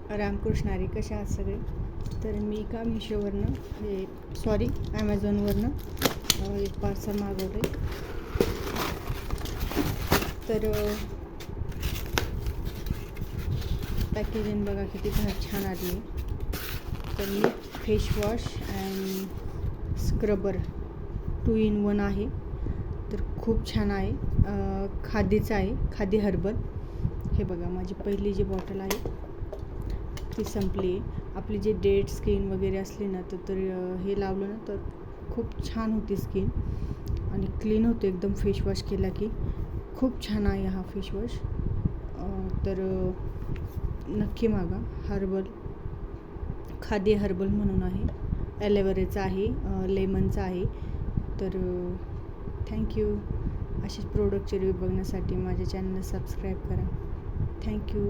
रामकृष्ण हरी, कशा आहात सगळे? तर मी का ॲमेझॉनवरनं एक पार्सल मागवलं आहे. तर पॅकेजिंग बघा किती छान आली आहे. तर मी फेसवॉश अँड स्क्रबर 2 in 1 आहे. तर खूप छान आहे. खादीचं आहे, खादी हर्बल. हे बघा, माझी पहिली जी बॉटल आहे ती संपली आहे. आपली जी डेड स्किन वगैरे असली ना तर हे लावलं ना तर खूप छान होती स्किन आणि क्लीन होते एकदम. फेसवॉश केला की खूप छान आहे हा फेसवॉश. तर नक्की मागा. खादी हर्बल म्हणून आहे, ॲलोवेराचा आहे, लेमनचा आहे. तर थँक्यू. असेच प्रोडक्टचे रिव्ह्यू बघण्यासाठी माझ्या चॅनलला सबस्क्राईब करा. थँक्यू.